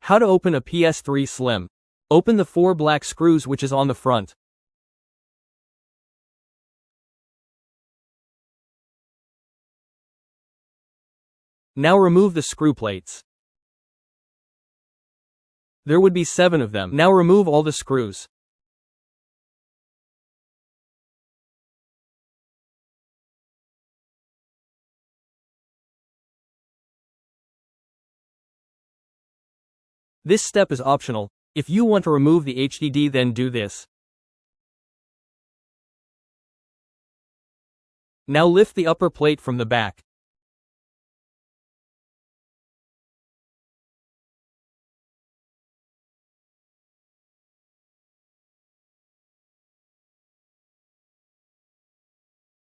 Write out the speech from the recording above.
How to open a PS3 Slim. Open the 4 black screws which is on the front. Now remove the screw plates. There would be 7 of them. Now remove all the screws. This step is optional. If you want to remove the HDD, then do this. Now lift the upper plate from the back.